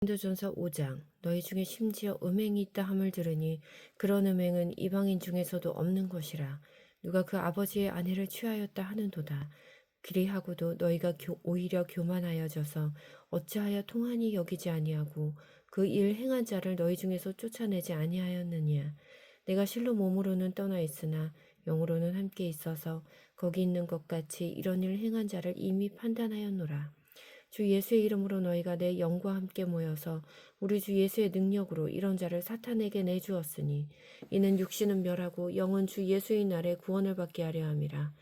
고린도전서 5장 너희 중에 심지어 음행이 있다 함을 들으니 그런 음행은 이방인 중에서도 없는 것이라. 누가 그 아버지의 아내를 취하였다 하는도다. 그리하고도 너희가 오히려 교만하여져서 어찌하여 통한이 여기지 아니하고 그 일 행한 자를 너희 중에서 쫓아내지 아니하였느냐. 내가 실로 몸으로는 떠나 있으나 영으로는 함께 있어서 거기 있는 것 같이 이런 일 행한 자를 이미 판단하였노라. 주 예수의 이름으로 너희가 내 영과 함께 모여서 우리 주 예수의 능력으로 이런 자를 사탄에게 내주었으니 이는 육신은 멸하고 영은 주 예수의 날에 구원을 받게 하려 함이라.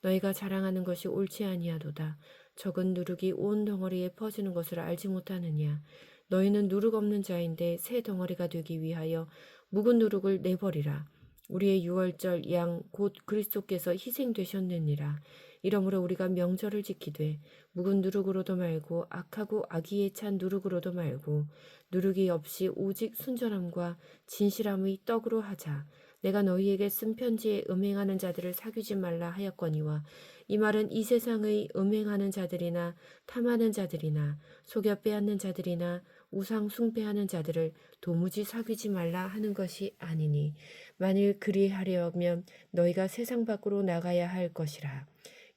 너희가 자랑하는 것이 옳지 아니하도다. 적은 누룩이 온 덩어리에 퍼지는 것을 알지 못하느냐. 너희는 누룩 없는 자인데 새 덩어리가 되기 위하여 묵은 누룩을 내버리라. 우리의 유월절 양 곧 그리스도께서 희생되셨느니라. 이러므로 우리가 명절을 지키되 묵은 누룩으로도 말고 악하고 악의에 찬 누룩으로도 말고 누룩이 없이 오직 순전함과 진실함의 떡으로 하자. 내가 너희에게 쓴 편지에 음행하는 자들을 사귀지 말라 하였거니와 이 말은 이 세상의 음행하는 자들이나 탐하는 자들이나 속여 빼앗는 자들이나 우상 숭배하는 자들을 도무지 사귀지 말라 하는 것이 아니니 만일 그리하려면 너희가 세상 밖으로 나가야 할 것이라.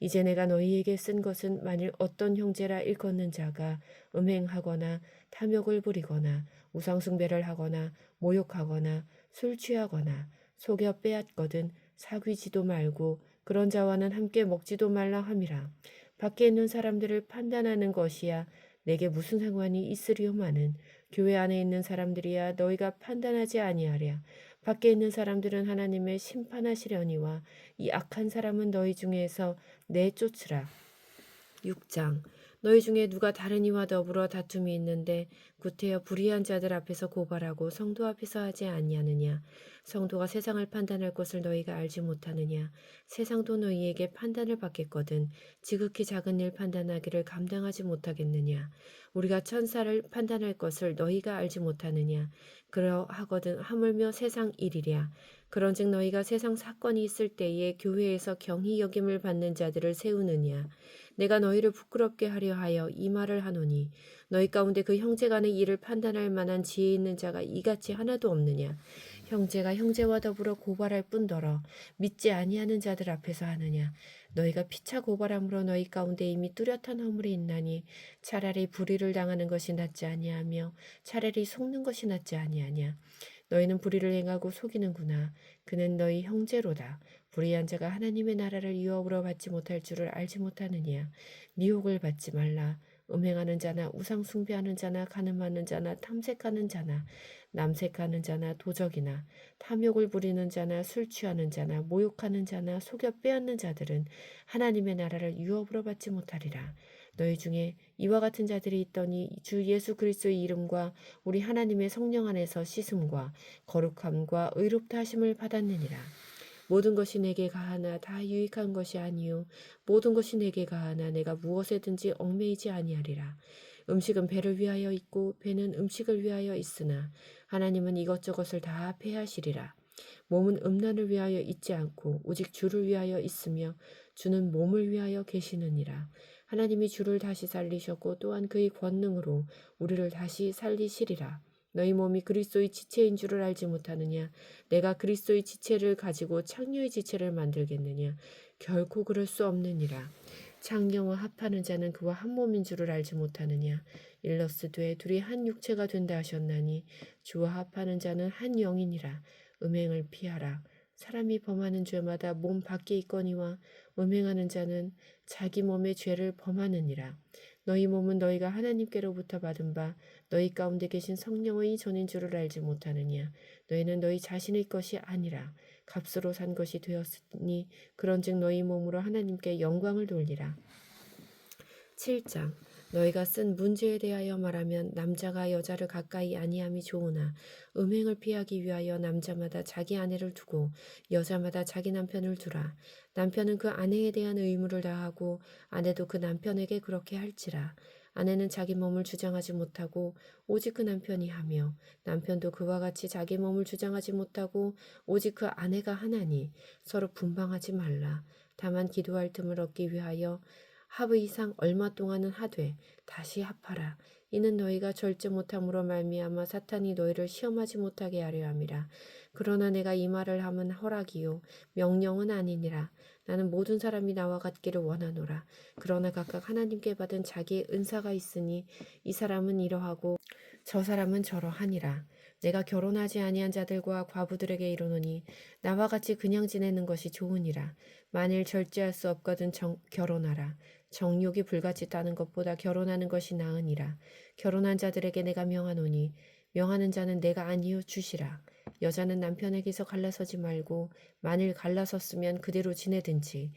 이제 내가 너희에게 쓴 것은 만일 어떤 형제라 일컫는 자가 음행하거나 탐욕을 부리거나 우상숭배를 하거나 모욕하거나 술 취하거나 속여 빼앗거든 사귀지도 말고 그런 자와는 함께 먹지도 말라 함이라. 밖에 있는 사람들을 판단하는 것이야 내게 무슨 상관이 있으리오마는 교회 안에 있는 사람들이야 너희가 판단하지 아니하랴. 밖에 있는 사람들은 하나님의 심판하시려니와 이 악한 사람은 너희 중에서 내쫓으라. 6장 너희 중에 누가 다른 이와 더불어 다툼이 있는데 구태여 불의한 자들 앞에서 고발하고 성도 앞에서 하지 아니하느냐. 성도가 세상을 판단할 것을 너희가 알지 못하느냐. 세상도 너희에게 판단을 받겠거든 지극히 작은 일 판단하기를 감당하지 못하겠느냐. 우리가 천사를 판단할 것을 너희가 알지 못하느냐. 그러하거든 하물며 세상 일이랴. 그런즉 너희가 세상 사건이 있을 때에 교회에서 경히 여김을 받는 자들을 세우느냐. 내가 너희를 부끄럽게 하려 하여 이 말을 하노니 너희 가운데 그 형제 간의 일을 판단할 만한 지혜 있는 자가 이같이 하나도 없느냐. 형제가 형제와 더불어 고발할 뿐더러 믿지 아니하는 자들 앞에서 하느냐. 너희가 피차 고발함으로 너희 가운데 이미 뚜렷한 허물이 있나니 차라리 불의를 당하는 것이 낫지 아니하며 차라리 속는 것이 낫지 아니하냐. 너희는 불의를 행하고 속이는구나. 그는 너희 형제로다. 불의한 자가 하나님의 나라를 유업으로 받지 못할 줄을 알지 못하느냐. 미혹을 받지 말라. 음행하는 자나 우상 숭배하는 자나 간음하는 자나 탐색하는 자나 남색하는 자나 도적이나 탐욕을 부리는 자나 술 취하는 자나 모욕하는 자나 속여 빼앗는 자들은 하나님의 나라를 유업으로 받지 못하리라. 너희 중에 이와 같은 자들이 있더니 주 예수 그리스도의 이름과 우리 하나님의 성령 안에서 씻음과 거룩함과 의롭다 하심을 받았느니라. 모든 것이 내게 가하나 다 유익한 것이 아니요 모든 것이 내게 가하나 내가 무엇에든지 얽매이지 아니하리라. 음식은 배를 위하여 있고 배는 음식을 위하여 있으나 하나님은 이것저것을 다 패하시리라. 몸은 음란을 위하여 있지 않고 오직 주를 위하여 있으며 주는 몸을 위하여 계시느니라. 하나님이 주를 다시 살리셨고 또한 그의 권능으로 우리를 다시 살리시리라. 너희 몸이 그리스도의 지체인 줄을 알지 못하느냐. 내가 그리스도의 지체를 가지고 창녀의 지체를 만들겠느냐. 결코 그럴 수 없느니라. 창녀와 합하는 자는 그와 한 몸인 줄을 알지 못하느냐. 일러스되 둘이 한 육체가 된다 하셨나니 주와 합하는 자는 한 영이니라. 음행을 피하라. 사람이 범하는 죄마다 몸 밖에 있거니와 음행하는 자는 자기 몸의 죄를 범하느니라. 너희 몸은 너희가 하나님께로부터 받은 바 너희 가운데 계신 성령의 전인 줄을 알지 못하느냐. 너희는 너희 자신의 것이 아니라 값으로 산 것이 되었으니 그런즉 너희 몸으로 하나님께 영광을 돌리라. 7장 너희가 쓴 문제에 대하여 말하면 남자가 여자를 가까이 아니함이 좋으나 음행을 피하기 위하여 남자마다 자기 아내를 두고 여자마다 자기 남편을 두라. 남편은 그 아내에 대한 의무를 다하고 아내도 그 남편에게 그렇게 할지라. 아내는 자기 몸을 주장하지 못하고 오직 그 남편이 하며 남편도 그와 같이 자기 몸을 주장하지 못하고 오직 그 아내가 하나니 서로 분방하지 말라. 다만 기도할 틈을 얻기 위하여 합의 이상 얼마 동안은 하되 다시 합하라. 이는 너희가 절제 못함으로 말미암아 사탄이 너희를 시험하지 못하게 하려 함이라. 그러나 내가 이 말을 함은 허락이요 명령은 아니니라. 나는 모든 사람이 나와 같기를 원하노라. 그러나 각각 하나님께 받은 자기의 은사가 있으니 이 사람은 이러하고 저 사람은 저러하니라. 내가 결혼하지 아니한 자들과 과부들에게 이르노니 나와 같이 그냥 지내는 것이 좋으니라. 만일 절제할 수 없거든 결혼하라. 정욕이 불같이 따는 것보다 결혼하는 것이 나으니라. 결혼한 자들에게 내가 명하노니 명하는 자는 내가 아니요 주시라. 여자는 남편에게서 갈라서지 말고 만일 갈라섰으면 그대로 지내든지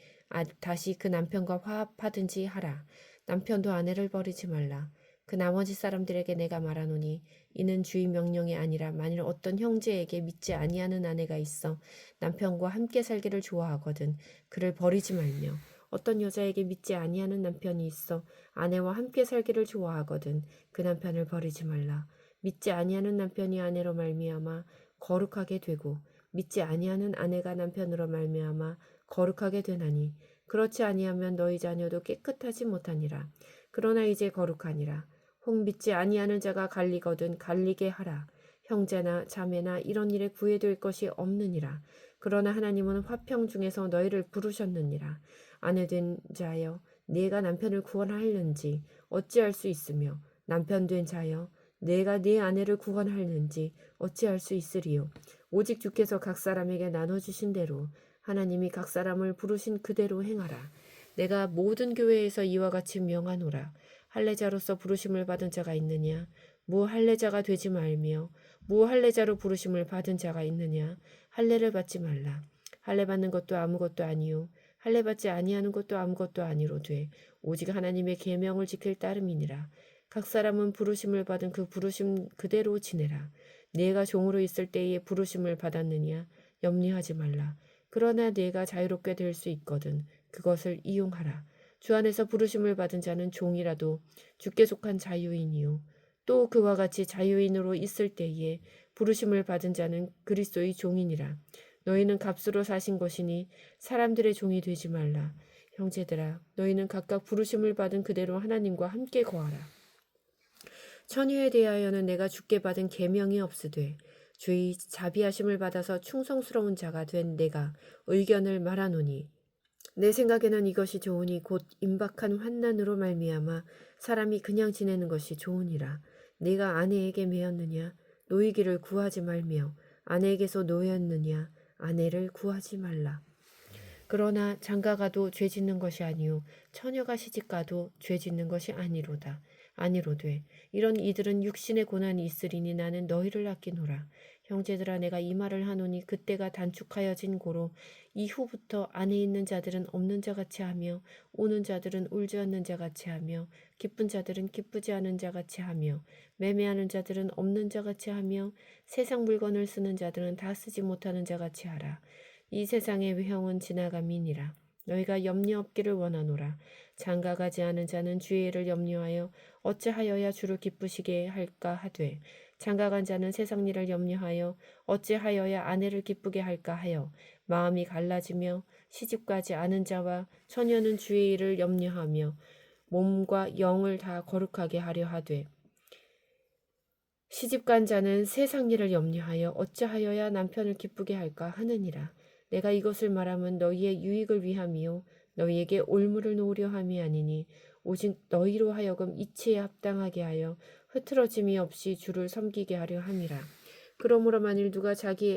다시 그 남편과 화합하든지 하라. 남편도 아내를 버리지 말라. 그 나머지 사람들에게 내가 말하노니 이는 주의 명령이 아니라 만일 어떤 형제에게 믿지 아니하는 아내가 있어 남편과 함께 살기를 좋아하거든 그를 버리지 말며 어떤 여자에게 믿지 아니하는 남편이 있어 아내와 함께 살기를 좋아하거든 그 남편을 버리지 말라. 믿지 아니하는 남편이 아내로 말미암아 거룩하게 되고 믿지 아니하는 아내가 남편으로 말미암아 거룩하게 되나니 그렇지 아니하면 너희 자녀도 깨끗하지 못하니라. 그러나 이제 거룩하니라. 혹 믿지 아니하는 자가 갈리거든 갈리게 하라. 형제나 자매나 이런 일에 구애될 것이 없느니라. 그러나 하나님은 화평 중에서 너희를 부르셨느니라. 아내된 자여 네가 남편을 구원하였는지 어찌할 수 있으며 남편된 자여 내가 네 아내를 구원하였는지 어찌할 수 있으리요. 오직 주께서 각 사람에게 나눠주신 대로 하나님이 각 사람을 부르신 그대로 행하라. 내가 모든 교회에서 이와 같이 명하노라. 할례자로서 부르심을 받은 자가 있느냐? 무할례자가 되지 말며 무할례자로 부르심을 받은 자가 있느냐? 할례를 받지 말라. 할례 받는 것도 아무것도 아니요 할례 받지 아니하는 것도 아무것도 아니로되 오직 하나님의 계명을 지킬 따름이니라. 각 사람은 부르심을 받은 그 부르심 그대로 지내라. 네가 종으로 있을 때에 부르심을 받았느냐? 염려하지 말라. 그러나 네가 자유롭게 될 수 있거든 그것을 이용하라. 주 안에서 부르심을 받은 자는 종이라도 주께 속한 자유인이요 또 그와 같이 자유인으로 있을 때에 부르심을 받은 자는 그리스도의 종이니라. 너희는 값으로 사신 것이니 사람들의 종이 되지 말라. 형제들아 너희는 각각 부르심을 받은 그대로 하나님과 함께 거하라. 처녀에 대하여는 내가 주께 받은 계명이 없으되 주의 자비하심을 받아서 충성스러운 자가 된 내가 의견을 말하노니 내 생각에는 이것이 좋으니 곧 임박한 환난으로 말미암아 사람이 그냥 지내는 것이 좋으니라. 네가 아내에게 매였느냐 노이기를 구하지 말며 아내에게서 노였느냐 아내를 구하지 말라. 그러나 장가가도 죄 짓는 것이 아니요 처녀가 시집가도 죄 짓는 것이 아니로다. 아니로되 이런 이들은 육신의 고난이 있으리니 나는 너희를 아끼노라. 형제들아 내가 이 말을 하노니 그때가 단축하여진 고로 이후부터 안에 있는 자들은 없는 자같이 하며 우는 자들은 울지 않는 자같이 하며 기쁜 자들은 기쁘지 않은 자같이 하며 매매하는 자들은 없는 자같이 하며 세상 물건을 쓰는 자들은 다 쓰지 못하는 자같이 하라. 이 세상의 외형은 지나감이니라. 너희가 염려 없기를 원하노라. 장가가지 않은 자는 주의 일을 염려하여 어찌하여야 주를 기쁘시게 할까 하되 장가간 자는 세상 일을 염려하여 어찌하여야 아내를 기쁘게 할까 하여 마음이 갈라지며 시집가지 않은 자와 처녀는 주의 일을 염려하며 몸과 영을 다 거룩하게 하려 하되 시집간 자는 세상 일을 염려하여 어찌하여야 남편을 기쁘게 할까 하느니라. 내가 이것을 말하면 너희의 유익을 위함이요 너희에게 올무를 놓으려 함이 아니니 오직 너희로 하여금 이치에 합당하게 하여 흐트러짐이 없이 주를 섬기게 하려 함이라. 그러므로 만일 누가 자기